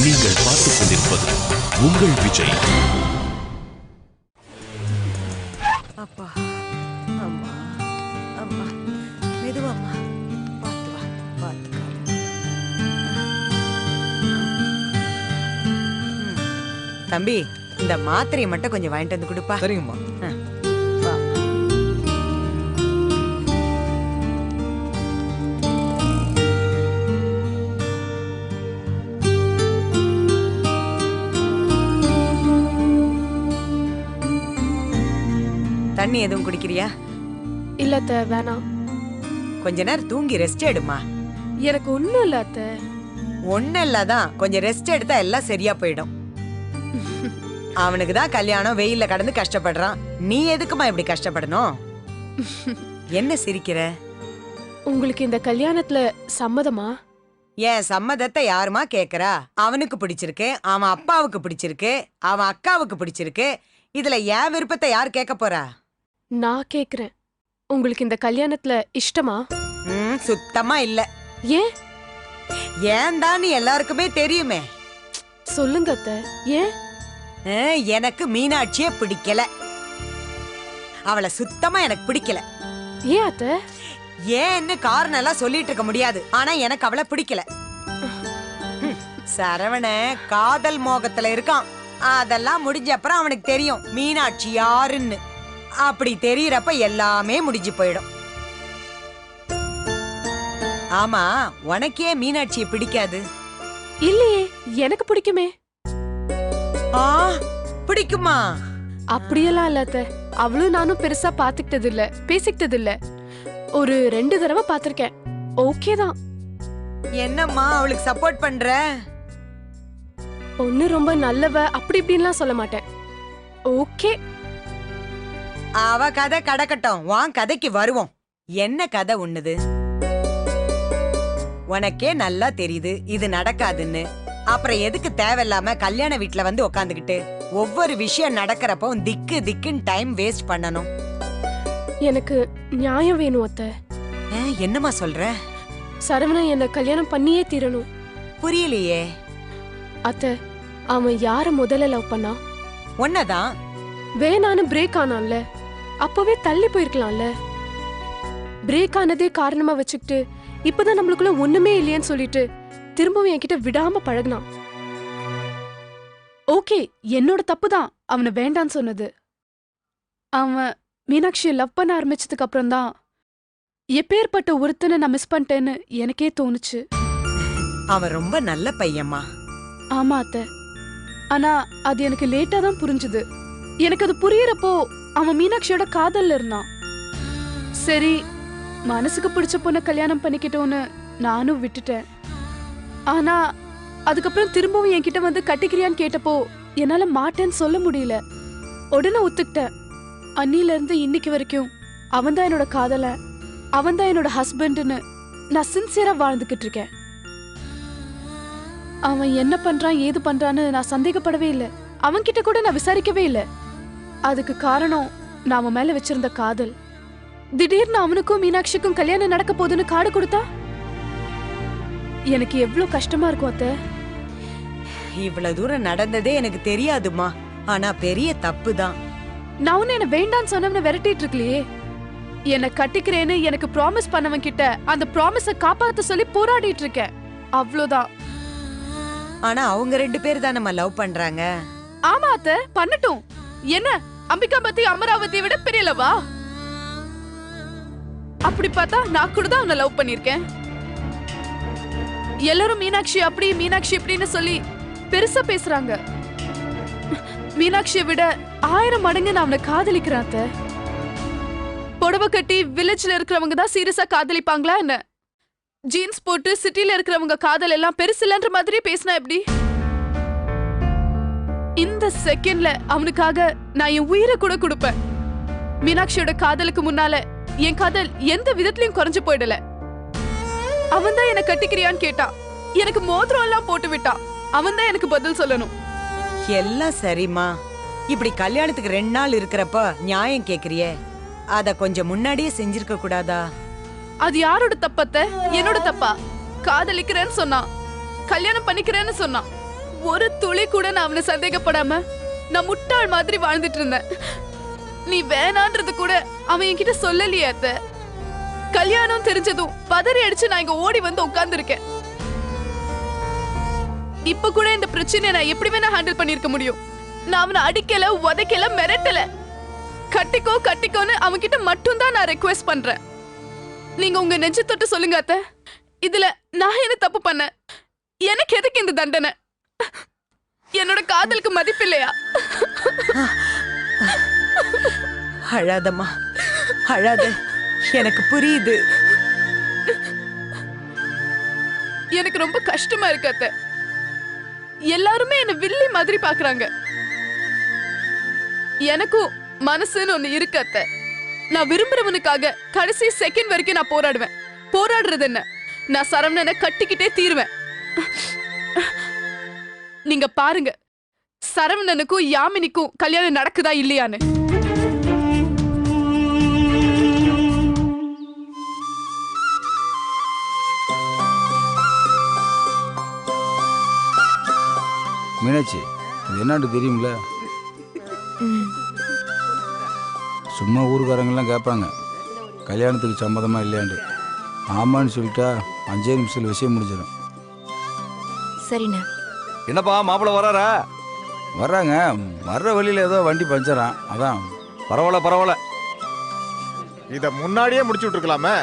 நீங்கள் பார்த்துக் கொண்டிருப்பது உங்கள் விஜய். அப்பா, அம்மா, அம்மா, மெதுவா அம்மா, பார்த்து வா, பார்த்து காலு. தம்பி, இந்த மாத்திரையை மட்டும் கொஞ்சம் வாங்கிட்டு வந்து கொடுப்பா. சரிங்கம்மா. வா. தண்ணி எதுவும் குடிக்கிறியா? இல்ல அத்தை, வேணாம். கொஞ்ச நேரம் தூங்கி ரெஸ்ட் எடுமா. எனக்கு ஒண்ணும் இல்ல அத்தை. ஒன்னும் இல்லாதான், கொஞ்சம் ரெஸ்ட் எடுத்தா எல்லாம் சரியா போயிடும். அவனுக்கு தான் கல்யாணம், வெயில்ல கடந்து கஷ்டப்படுறான். நீ எதுக்குமா இப்படி கஷ்டப்படணும்? என்ன சிரிக்கிற? உங்களுக்கு இந்த கல்யாணத்துல சம்மதமா? என் சம்மதத்தை யாருமா கேக்குறா? அவனுக்கு பிடிச்சிருக்கு, அவன் அப்பாவுக்கு பிடிச்சிருக்கு, அவன் அக்காவுக்கு பிடிச்சிருக்கு. இதுல என் விருப்பத்தை யார் கேட்க போறா? நான் கேக்குறேன், உங்களுக்கு இந்த கல்யாணத்துல இஷ்டமா? சுத்தமா இல்ல. ஏன்? ஏன் தான் எல்லாருக்குமே தெரியுமே. சொல்லுங்க அத்தை, ஏன்? எனக்கு மீனாட்சியே பிடிக்கல. அவளை சுத்தமா எனக்கு பிடிக்கல. ஏன் அத்தை? ஏன்னு காரணம் எல்லாம் சொல்லிட்டு இருக்க முடியாது. ஆனா எனக்கு அவளை பிடிக்கல. சரவண காதல் மோகத்துல இருக்கான். அதெல்லாம் முடிஞ்ச அப்புறம் அவனுக்கு தெரியும் மீனாட்சி யாருன்னு. அப்படி தெரியறப்ப எல்லாமே முடிஞ்சு போயிடும். ஆமா, உனக்கே மீனாட்சியை பிடிக்காது? இல்லையே, எனக்கு பிடிக்குமே. பிடிக்குமா? அப்படியெல்லாம் இல்ல அத்தை. அவளும் நானும் பெருசா பாத்துக்கிட்டது இல்ல, பேசிக்கிட்டது இல்ல. ஒரு 2 தடவை பாத்திருக்கேன். ஓகே தான். என்னம்மா அவளுக்கு சப்போர்ட் பண்ற? ஒண்ணு ரொம்ப நல்லவ அப்படி இப்படின்லாம் சொல்ல மாட்டேன். ஓகே. அவ கதை கடக்கட்டும், வான் கதைக்கு வருவோம். என்ன கதை உண்ணுது? உனக்கே நல்லா தெரியுது இது நடக்காதுன்னு. அப்புறம் எதுக்கு தேவையில்லாம கல்யாண வீட்டுல வந்து உக்காந்துக்கிட்டு ஒவ்வொரு விஷயம் நடக்கிறப்போ திக்கு திக்குன்னு டைம் வேஸ்ட் பண்ணணும்? எனக்கு நியாயம் வேணும் அத்தை. என்னம்மா சொல்ற? சரவணன் என்ன கல்யாணம் பண்ணியே தீரணும். புரியலையே. அத்தை, அவன் யார முதல்ல லவ் பண்ணா? ஒன்னதான். வேணான்னு பிரேக் ஆனான்ல, அப்பவே தள்ளி போயிருக்கலாம்ல. பிரேக் ஆனதே காரணமா வச்சுக்கிட்டு இப்பதான் நம்மளுக்குள்ள ஒண்ணுமே இல்லையேன்னு சொல்லிட்டு திரும்பவும் என்கிட்ட விடாம பழகுனான். ஓகே, என்னோட தப்பு தான் அவனை வேண்டான்னு சொன்னது. அவன் மீனாட்சியை லவ் பண்ண ஆரம்பிச்சதுக்கு அப்புறம் தான் எப்பேற்பட்ட ஒருத்தனை நான் மிஸ் பண்ணிட்டேன்னு எனக்கே தோணுச்சு. அவன் ரொம்ப நல்ல பையம்மா. ஆமா அத்தை, ஆனா அது எனக்கு லேட்டா தான் புரிஞ்சுது. எனக்கு அது புரியறப்போ அவன் மீனாட்சியோட காதல்ல இருந்தான். சரி, மனசுக்கு பிடிச்ச பொண்ண கல்யாணம் பண்ணிக்கிட்டோன்னு நானும் விட்டுட்டேன். ஆனா அதுக்கப்புறம் திரும்பவும் என்கிட்ட வந்து கட்டிக்கிறியான்னு கேட்டப்போ என்னால மாட்டேன்னு சொல்ல முடியல. உடனே ஒத்துக்கிட்டேன். அன்னில இருந்து இன்னைக்கு வரைக்கும் அவன்தான் என்னோட காதல, அவன்தான் என்னோட ஹஸ்பண்ட்னு நான் சின்சியரா வாழ்ந்துகிட்டு இருக்கேன். அவன் என்ன பண்றான் ஏது பண்றான்னு நான் சந்தேகப்படவே இல்லை. அவன்கிட்ட கூட நான் விசாரிக்கவே இல்லை. அதுக்கு காரணம் நான் அவன் மேல வச்சிருந்த காதல். திடீர்னு அவனுக்கும் மீனாட்சிக்கும் கல்யாணம் நடக்க போகுதுன்னு காடு கொடுத்தா எனக்கு எவ்வளவு கஷ்டமா இருக்கும் அத்தை. இவ்வளவு தூரம் நடந்ததே எனக்கு தெரியாதுமா. ஆனா பெரிய தப்பு தான். நான் உன்ன என்ன வேண்டான்னு சொன்னவன விரட்டிட்டு இருக்கலையே. என்ன கட்டிக்கிறேன்னு எனக்கு ப்ராமிஸ் பண்ணவன் கிட்ட அந்த ப்ராமிஸ காப்பாத்த சொல்லி போராடிட்டு இருக்கேன். அவ்வளவுதான். ஆனா அவங்க 2 பேர் தான் நம்ம லவ் பண்றாங்க. ஆமா அத்தை, பண்ணட்டும். என்ன அம்பிகா பத்தி அமராவதியை விட பெரியலவா? அப்படி பார்த்தா நான் கூட தான் அவனை லவ் பண்ணிருக்கேன். எல்லாரும் மீனாட்சி அப்படி மீனாட்சி இப்படின்னு சொல்லி பெருசா பேசுறாங்க. மீனாட்சியை விட 1000 மடங்கு நான் அவனை காதலிக்கிறேன் அத்தை. புடவை கட்டி வில்லேஜ்ல இருக்கிறவங்க தான் சீரியஸா காதலிப்பாங்களா என்ன? ஜீன்ஸ் போட்டு சிட்டில இருக்கிறவங்க காதல் எல்லாம் பெருசு இல்லன்ற மாதிரி பேசினா எப்படி? இந்த செகண்ட்ல அவனுக்காக நான் என் உயிரை கூட கொடுப்பேன். மீனாட்சியோட காதலுக்கு முன்னால என் காதல் எந்த விதத்திலயும் குறைஞ்சு போயிடல. அவன் தான் என்ன கட்டிக்கிறியான்னு கேட்டான். எனக்கு மோதிரம் எல்லாம் போட்டு விட்டான். அவன் தான் எனக்கு பதில் சொல்லணும். எல்லாம் சரிம்மா. இப்படி கல்யாணத்துக்கு 2 நாள் இருக்கிறப்ப நியாயம் கேக்குறியே, அத கொஞ்சம் முன்னாடியே செஞ்சிருக்க கூடாதா? அது யாரோட தப்பத்த? என்னோட தப்பா? காதலிக்கிறேன்னு சொன்னான், கல்யாணம் பண்ணிக்கிறேன்னு சொன்னான். ஒரு துளி கூட நான் அவனை சந்தேகப்படாம நான் முட்டாள் மாதிரி வாழ்ந்துட்டு இருந்தேன். நீ வேணான்றது கூட அவன் என்கிட்ட சொல்லலையே அத்தை. கல்யாணம் தெரிஞ்சதும் பதறி அடிச்சு நான் இங்க ஓடி வந்து உட்கார்ந்துருக்கேன். இப்ப கூட இந்த பிரச்சனையை நான் எப்படி வேணா ஹேண்டில் பண்ணிருக்க முடியும். நான் அவனை அடிக்கல, உதைக்கல, மிரட்டல. கட்டிக்கோ கட்டிக்கோன்னு அவன்கிட்ட மட்டும் தான் நான் ரெக்வெஸ்ட் பண்றேன். நீங்க உங்க நெஞ்சு தொட்டு சொல்லுங்க அத்தை, இதுல நான் என்ன தப்பு பண்ணேன்? எனக்கு எதுக்கு இந்த தண்டனை? என்னோட காதலுக்கு மதிப்பில்லையா? அழாதம்மா, அழாத. எனக்கு புரியுது. எனக்கு ரொம்ப கஷ்டமா இருக்கு அத்தை. எல்லாருமே என்ன வில்லி மாதிரி பாக்குறாங்க. எனக்கும் மனசுன்னு ஒண்ணு இருக்கு அத்தை. நான் விரும்புறவனுக்காக கடைசி செகண்ட் வரைக்கும் நான் போராடுவேன். போராடுறது என்ன, நான் சரவணனை கட்டிக்கிட்டே தீருவேன். நீங்க பாருங்க, சரவணனுக்கும் யாமினிக்கும் கல்யாணம் நடக்குதா இல்லையான்னு. மீனாட்சி, இது என்னான்னு தெரியுமில்ல? சும்மா ஊருக்காரங்கெல்லாம் கேட்பாங்க கல்யாணத்துக்கு சம்மதமாக இல்லையாண்டு. ஆமான்னு சொல்லிட்டா 5 நிமிஷத்தில் விஷயம் முடிஞ்சிடும். சரிண்ணா. என்னப்பா மாப்பிள்ள வராரா? வர்றாங்க. வர்ற வழியில் ஏதோ வண்டி பஞ்சரான், அதான். பரவாயில்ல பரவாயில்ல. இத முன்னாடியே முடிச்சு விட்டுருக்கலாமே.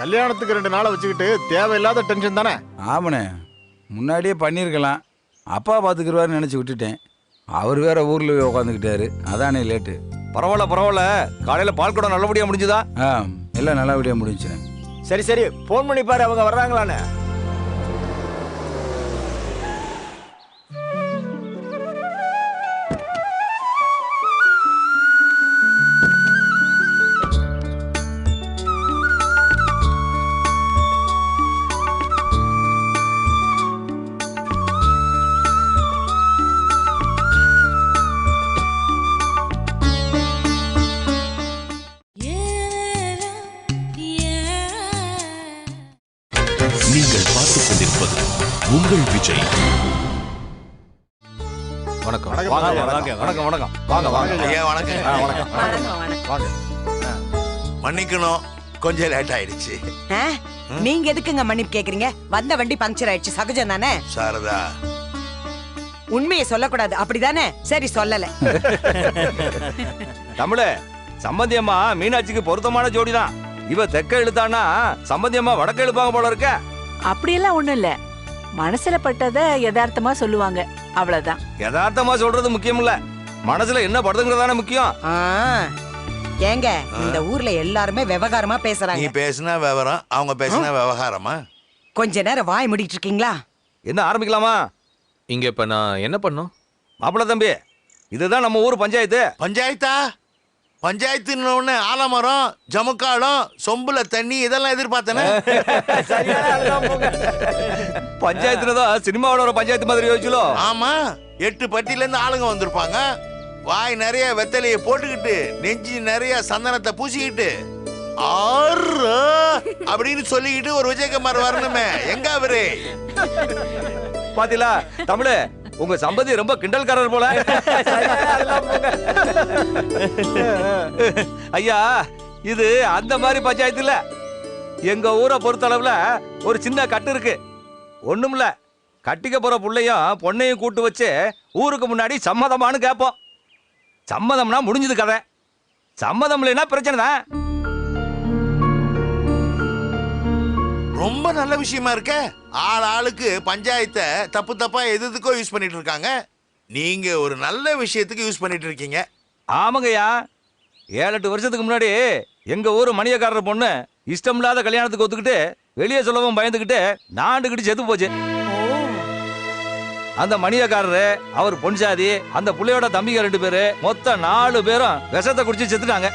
கல்யாணத்துக்கு 2 நாளை வச்சுக்கிட்டு தேவையில்லாத டென்ஷன் தானே. ஆமாண்ணே, முன்னாடியே பண்ணியிருக்கலாம். அப்பா பார்த்துக்குருவாருன்னு நினச்சி விட்டுட்டேன். அவர் வேற ஊரில் உட்காந்துக்கிட்டாரு, அதானே லேட்டு. பரவாயில்ல பரவாயில்ல. காலையில பால் கூட நல்லபடியா முடிஞ்சுதா? எல்லாம் நல்லபடியாக முடிஞ்சுண்ணே. சரி சரி, போன் பண்ணி பாரு, அவங்க வர்றாங்களான்னு. நீங்கள் பார்த்துக் கொண்டிருப்பது உங்கள் விஜய். வணக்கம். வணக்கம். வாங்க வணக்கம். வணக்கம் வணக்கம் வணக்கம். வாங்க வாங்க. ஐயா வணக்கம். வணக்கம். வாங்க. மன்னிக்கணும், கொஞ்சம் லேட் ஆயிடுச்சு. ஆ? நீங்க எதுக்குங்க மன்னிப்பு கேக்குறீங்க? வந்த வண்டி பங்க்சர் ஆயிடுச்சு, சகஜம் தானே. சாரதா, உண்மையை சொல்லக்கூடாது, அப்படிதானே? சரி, சொல்லல. தமிழே, சம்பந்தியம்மா மீனாட்சிக்கு பொருத்தமான ஜோடிதான். இவ தெக்க இழுத்தானா சம்பந்தியம்மா வடக்க இழுப்பாங்க போல இருக்க. அப்படியெல்லாம் ஒண்ணும் இல்ல, மனசுல பட்டத யதார்த்தமா சொல்லுவாங்க, அவ்வளவுதான். யதார்த்தமா சொல்றது முக்கியம் இல்ல, மனசுல என்ன படுதுங்கிறதானே முக்கியம். ஆ, ஏங்க இந்த ஊர்ல எல்லாருமே விவகாரமா நீ பேசுறாங்க. பேசினா விவரம், அவங்க பேசினா விவகாரமா? கொஞ்ச நேரம் வாய் முடிட்டு இருக்கீங்களா? என்ன ஆரம்பிக்கலாமா? இங்க இப்ப நான் என்ன பண்ணோம்? மாப்பிள்ள தம்பி, இதுதான் நம்ம ஊர் பஞ்சாயத்து. பஞ்சாயத்தா? பஞ்சாயத்துன்னு ஒண்ணு ஆலமரம், ஜமுக்காலம், சொம்புல தண்ணி இதெல்லாம் எதிர்பார்த்தனே. பஞ்சாயத்துலதான் சினிமாவோட ஒரு பஞ்சாயத்து மாதிரி யோசிச்சலோ. ஆமா, 8 பட்டியில இருந்து ஆளுங்க வந்திருப்பாங்க. வாய் நிறைய வெத்தலையை போட்டுக்கிட்டு, நெஞ்சு நிறைய சந்தனத்தை பூசிக்கிட்டு, ஆறு அப்படின்னு சொல்லிக்கிட்டு ஒரு விஜயகுமார் வரணுமே. எங்க அவரு? பாத்தீங்களா தமிழு, உங்க சம்பந்தி ரொம்ப கிண்டல்காரர் போல. ஐயா, இது அந்த மாதிரி பஞ்சாயத்து இல்ல. எங்க ஊரை பொறுத்தளவுல ஒரு சின்ன கட்டு இருக்கு. ஒண்ணுமில்ல, கட்டிக்க போற புள்ளையும் பொண்ணையும் கூட்டு வச்சு ஊருக்கு முன்னாடி சம்மதமானு கேட்போம். சம்மதம்னா முடிஞ்சது கதை. சம்மதம் இல்லைன்னா பிரச்சனை தான். ரொம்ப நல்ல விஷயமா இருக்க. ஆளுக்கு பஞ்சாயத்தை தப்பு தப்பா எதுக்கோ யூஸ் பண்ணிட்டு இருக்காங்க. நீங்க ஒரு நல்ல விஷயத்துக்கு யூஸ் பண்ணிட்டு இருக்கீங்க. ஆமாங்கய்யா, 7-8 வருஷத்துக்கு முன்னாடி எங்க ஊர் மணியக்காரர் பொண்ணு இஷ்டமில்லாத கல்யாணத்துக்கு ஒத்துக்கிட்டு வெளியே சொல்லவும் பயந்துக்கிட்டு நாண்டுக்கிட்டு செத்து போச்சு. அந்த மணியக்காரரு, அவர் பொன்சாதி, அந்த புள்ளையோட தம்பிங்க 2 பேரு, மொத்தம் 4 பேரும் விஷத்தை குடிச்சு செத்துட்டாங்க.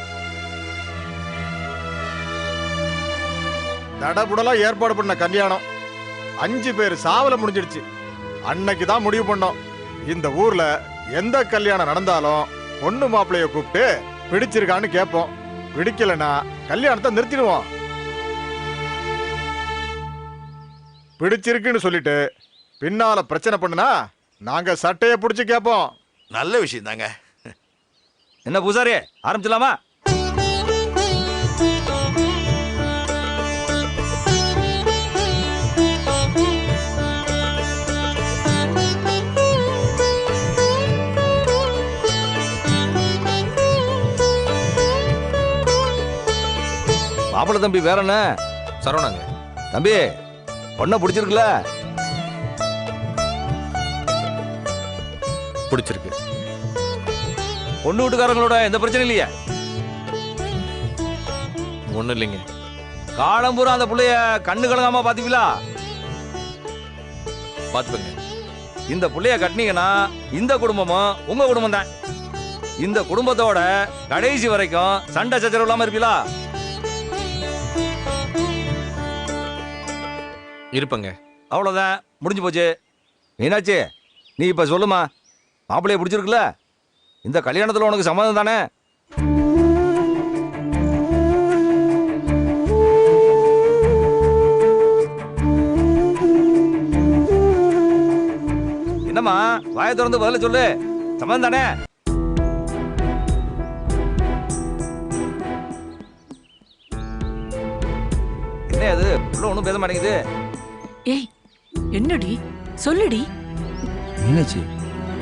தடபுடலா ஏற்பாடு பண்ண கல்யாணம் 5 பேர் சாவல முடிஞ்சிடுச்சு. அன்னைக்கு தான் முடிவு பண்ணோம், இந்த ஊர்ல எந்த கல்யாணம் நடந்தாலும் பொண்ணு மாப்பிள்ளைய கூப்பிட்டு பிடிச்சிருக்கான்னு கேட்போம். பிடிக்கலன்னா கல்யாணத்தை நிறுத்திடுவோம். பிடிச்சிருக்குன்னு சொல்லிட்டு பின்னால பிரச்சனை பண்ணுனா நாங்க சட்டையை பிடிச்சு கேட்போம். நல்ல விஷயம் தாங்க. என்ன பூசாரி, ஆரம்பிச்சலாமா? மாப்பிள்ள தம்பி வேற என்ன? சரவணாங்க. தம்பி, பொண்ணை பிடிச்சிருக்குல்ல? பிடிச்சிருக்கு. பொண்ணு வீட்டுக்காரங்களோட எந்த பிரச்சனையும் இல்லையா? ஒன்றும் இல்லைங்க. காலம்பூரா அந்த புள்ளைய கண்ணு கலங்காம பாத்தீங்களா? பார்த்துப்பேங்க. இந்த புள்ளைய கட்டினீங்கன்னா இந்த குடும்பமும் உங்க குடும்பம் தான். இந்த குடும்பத்தோட கடைசி வரைக்கும் சண்டை சச்சரவு இல்லாம இருப்பீங்களா? இருப்பங்க. அவ்வளவுதான், முடிஞ்சு போச்சு. மீனாட்சி, நீ இப்ப சொல்லுமா, மாப்பிள்ளைய பிடிச்சிருக்குல்ல? இந்த கல்யாணத்துல உனக்கு சம்மதம் தானே? என்னம்மா, வாயை திறந்து பதில சொல்லு. சம்மதம் தானே? என்ன அது உள்ள ஒன்றும் பேச மாட்டேங்குது? ஏய் என்னடி சொல்லுடி. மீனாட்சி,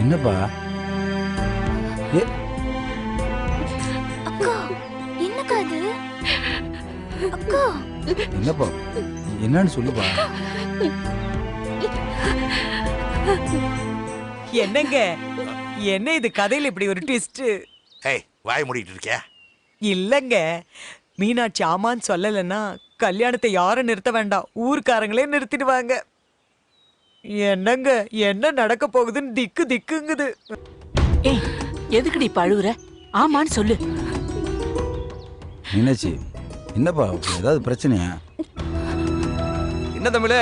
என்னப்பா? ஏ, அக்கா என்னக்கா அது? அக்கா என்னப்பா, என்னன்னு சொல்லுப்பா. என்னங்க, என்ன இது கதையில இப்படி ஒரு ட்விஸ்ட்? ஏய், வாய் மூடிட்டு இருக்கியா? இல்லங்க, மீனாட்சி ஆமான்னு சொல்லலைன்னா கல்யாணத்தை யாரும் நிறுத்த வேண்டாம், ஊர்க்காரங்களே நிறுத்திடுவாங்க. என்னங்க, என்ன நடக்க போகுதுன்னு திக்கு திக்குங்குது. ஏய் எதுக்குடி பழுவுற? ஆமான்னு சொல்லு. மீனாட்சி, என்னப்பா, ஏதாவது பிரச்சனையா? என்ன தமிழ்,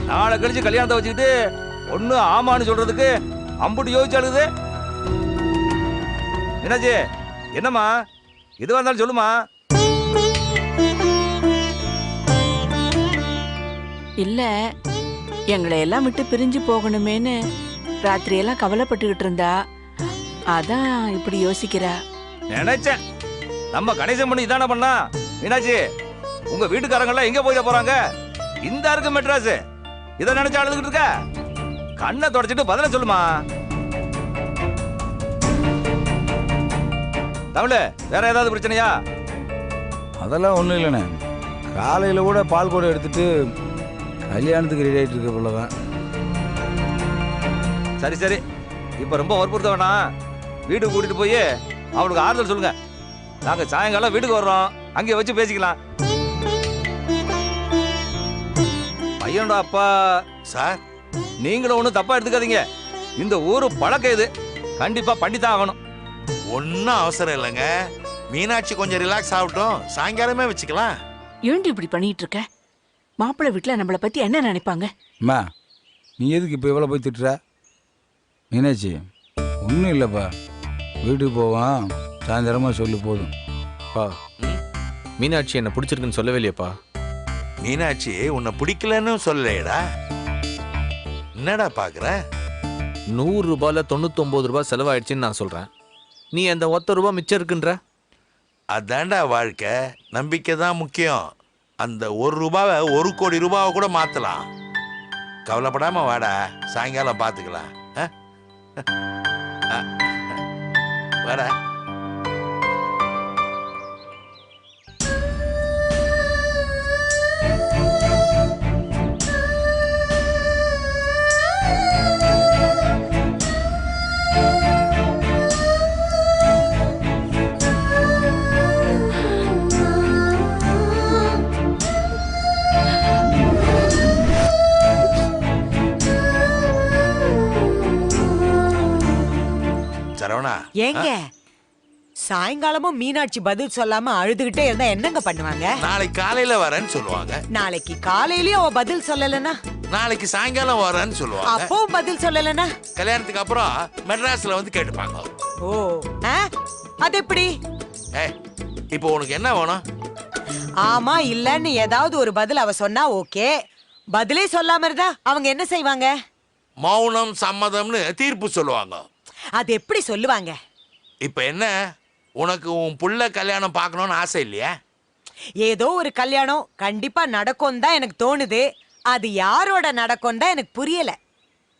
நாளை கழிச்சு கல்யாணத்தை வச்சுக்கிட்டு ஒண்ணு ஆமான்னு சொல்றதுக்கு அம்புட்டு யோசிச்சாளுது. என்னாச்சு? என்னம்மா, எதுவா இருந்தாலும் சொல்லுமா. இல்ல, எங்களை எல்லாம் விட்டு பிரிஞ்சு போகணுமேன்னு ராத்திரியெல்லாம் கவலைப்பட்டுக்கிட்டு இருந்தா, அதான் இப்படி யோசிக்கிறா. நினைச்சேன், நம்ம கணேசன் பண்ணி இதான பண்ணா. மீனாட்சி, உங்க வீட்டுக்காரங்க எல்லாம் எங்க போயிட போறாங்க? இந்த இருக்கு மெட்ராஸ். இதை நினைச்சு அழுதுகிட்டு இருக்க? கண்ணை தொடச்சிட்டு பதில சொல்லுமா. தமிழ், வேற ஏதாவது பிரச்சனையா? அதெல்லாம் ஒன்றும் இல்லைண்ணே. காலையில் கூட பால் கூட எடுத்துட்டு கல்யாணத்துக்கு ரெடி ஆகிட்டு இருக்க போலதான். சரி சரி, இப்ப ரொம்ப வற்புறுத்த வேணாம். வீட்டுக்கு கூட்டிட்டு போய் அவளுக்கு ஆறுதல் சொல்லுங்க. நாங்க சாயங்காலம் வீட்டுக்கு வர்றோம், அங்கே வச்சு பேசிக்கலாம். பையனோட அப்பா சார், நீங்களும் ஒன்றும் தப்பா எடுத்துக்காதீங்க. இந்த ஊரு பழக்கம் இது, கண்டிப்பா பண்ணித்தான் ஆகணும். ஒன்னும் அவசரம் இல்லைங்க. மீனாட்சி கொஞ்சம் ரிலாக்ஸ் ஆகட்டும், சாயங்காலமே வச்சுக்கலாம். ஏண்டி இப்படி பண்ணிட்டு இருக்க? மாப்பிள்ளை வீட்டுல நம்மளை பத்தி என்ன நினைப்பாங்க? அம்மா, நீ எதுக்கு இப்போ இவ்வளோ போய் திட்டுற? மீனாட்சி, ஒன்றும் இல்லைப்பா, வீட்டுக்கு போவான், சாயந்தரமா சொல்லு போதும். பா, மீனாட்சி என்ன பிடிச்சிருக்குன்னு சொல்லவே இல்லையாப்பா? மீனாட்சி உன்னை பிடிக்கலன்னு சொல்லலையடா. என்னடா பாக்குற? 100 ரூபாயில 99 ரூபாய் செலவாயிடுச்சுன்னு நான் சொல்றேன். நீ அந்த 1 ரூபாய் மிச்சம் இருக்குன்ற. அதான்டா வாழ்க்கை. நம்பிக்கை தான் முக்கியம். அந்த 1 ரூபாவை 1 கோடி ரூபாவை கூட மாத்தலாம். கவலைப்படாம வாடா, சாயங்காலம் பாத்துக்கலாம். வாடா. சரவணா, ஏங்க, சாயங்காலமும் மீனாட்சி பதில் சொல்லாம அழுதுகிட்டே இருந்தா என்னங்க பண்ணுவாங்க? நாளைக்கு காலையில வரேன்னு சொல்லுவாங்க. நாளைக்கு காலையிலயும் அவ பதில் சொல்லலனா? நாளைக்கு சாயங்காலம் வரேன்னு சொல்லுவாங்க. அப்பவும் பதில் சொல்லலனா? கல்யாணத்துக்கு அப்புறம் மெட்ராஸ்ல வந்து கேட்டுப்பாங்க. ஓ, அது எப்படி? இப்போ உனக்கு என்ன வேணும்? ஆமா இல்லன்னு ஏதாவது ஒரு பதில் அவ சொன்னா ஓகே. பதிலே சொல்லாம இருந்தா அவங்க என்ன செய்வாங்க? மௌனம் சம்மதம்னு தீர்ப்பு சொல்லுவாங்க. அது எப்படி சொல்லுவாங்க? இப்ப என்ன, உனக்கு உன் புள்ள கல்யாணம் பார்க்கணும்னு ஆசை இல்லையா? ஏதோ ஒரு கல்யாணம் கண்டிப்பா நடக்கும் தான் எனக்கு தோணுது. அது யாரோட நடக்கும் தான் எனக்கு புரியல.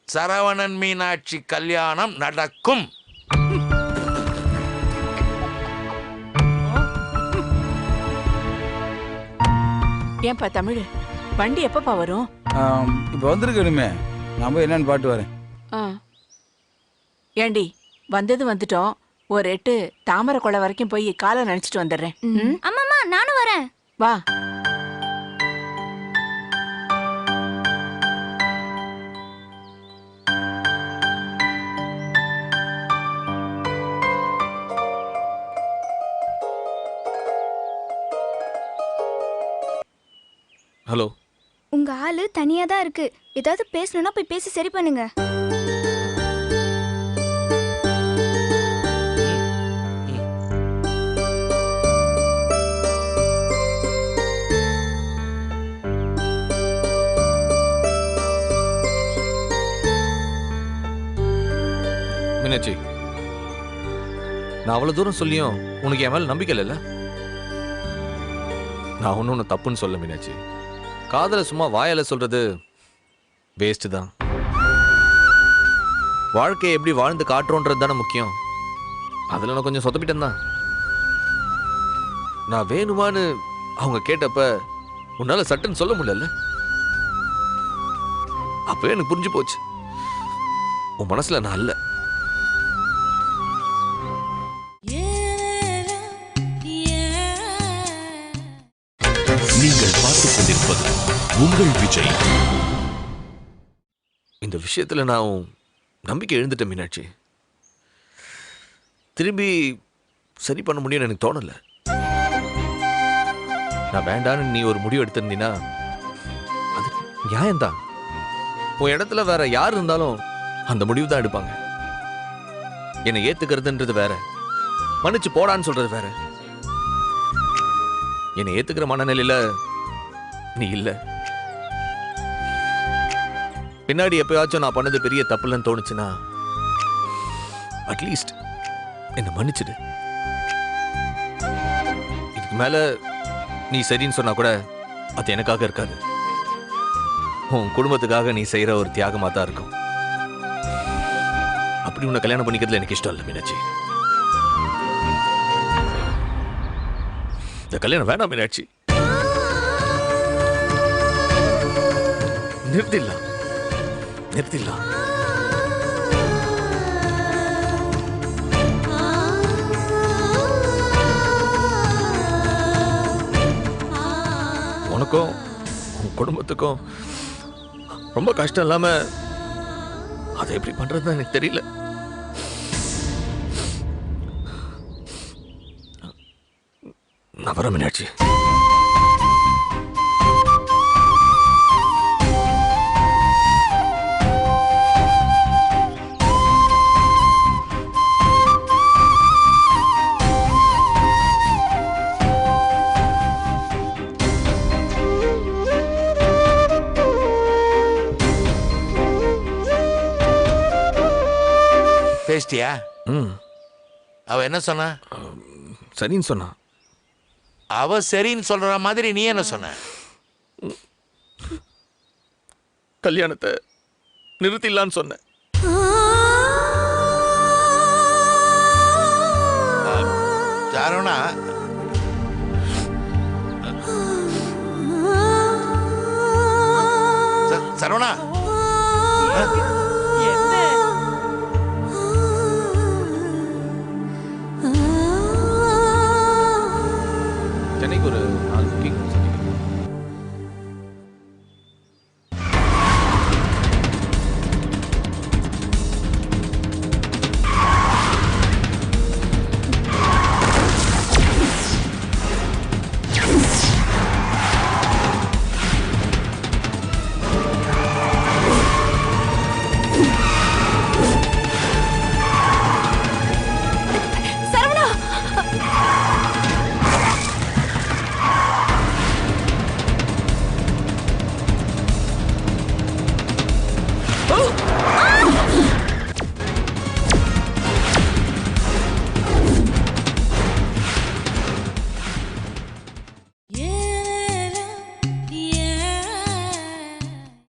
சரவணன் மீனாட்சி கல்யாணம் நடக்கும். ஏன்பா தமிழ், வண்டி எப்பப்பா வரும்? இப்போ வந்திருக்கணுமே, நான் போய் என்னன்னு பாட்டு வரேன். ஏண்டி, வந்தது வந்துட்டோம். ஒரு 8 தாமரை குளம் வரைக்கும் போய் காலை நினைச்சிட்டு வந்துடுறேன். அம்மாமா நானும் வரேன். வா. ஹலோ. உங்க ஆளு தனியா தான் இருக்கு. ஏதாவது பேசணும்னா போய் பேசி சரி பண்ணுங்க. மீனாட்சி, நான் அவ்வளவு தூரம் சொல்லியும் உனக்கு என் மேல நம்பிக்கை இல்லைல்ல? நான் ஒன்னும் தப்புன்னு சொல்ல மீனாட்சி. காதலை சும்மா வாயால சொல்றது வேஸ்ட் தான். வாழ்க்கையை எப்படி வாழ்ந்து காட்டுறோன்றது தானே முக்கியம். அதுல நான் கொஞ்சம் சொதப்பிட்டேன் தான். நான் வேணுமான்னு அவங்க கேட்டப்ப உன்னால சட்டுன்னு சொல்ல முடியல. அப்பவே எனக்கு புரிஞ்சு போச்சு, உன் மனசுல நான் இல்ல. நீங்கள் பார்த்துக் கொண்டிருப்பது உங்கள் விஜய். இந்த விஷயத்துல நான் நம்பிக்கை எழுந்துட்டேன் மீனாட்சி. திரும்பி சரி பண்ண முடியும்னு எனக்கு தோணல. நான் வேண்டான்னு நீ ஒரு முடிவு எடுத்திருந்தீன்னா அது நியாயம்தான். உன் இடத்துல வேற யார் இருந்தாலும் அந்த முடிவு தான் எடுப்பாங்க. என்னை ஏத்துக்கிறதுன்றது வேற, மன்னிச்சு போடான்னு சொல்றது வேற. என்னை ஏத்துக்கிற மனநிலையில நீ இல்ல. பின்னாடி எப்பயாச்சும் நான் பண்ணது பெரிய தப்புலன்னு தோணுச்சுன்னா அட்லீஸ்ட் என்னை மன்னிச்சிடு. இதுக்கு மேல நீ சரின்னு சொன்னா கூட அது எனக்காக இருக்காது, உன் குடும்பத்துக்காக நீ செய்யற ஒரு தியாகமா தான் இருக்கும். அப்படி உன்னை கல்யாணம் பண்ணிக்கிறதுல எனக்கு இஷ்டம் இல்லை மீனாட்சி. இந்த கல்யாணம் வேண்டாம் மீனாட்சி. நிறுத்திடலாம், நிறுத்திடலாம். உனக்கும் உன் குடும்பத்துக்கும் ரொம்ப கஷ்டம் இல்லாம அதை எப்படி பண்றதுன்னு எனக்கு தெரியல. நான் வர மீனாட்சி. பேசிட்டியா? அவ என்ன சொன்னா? சரின்னு சொன்னா. அவ சரின்னு சொல்ற மாதிரி நீ என்ன சொன்ன? கல்யாணத்தை நிறுத்திடலான்னு சொன்ன. சரவணா, சரவணா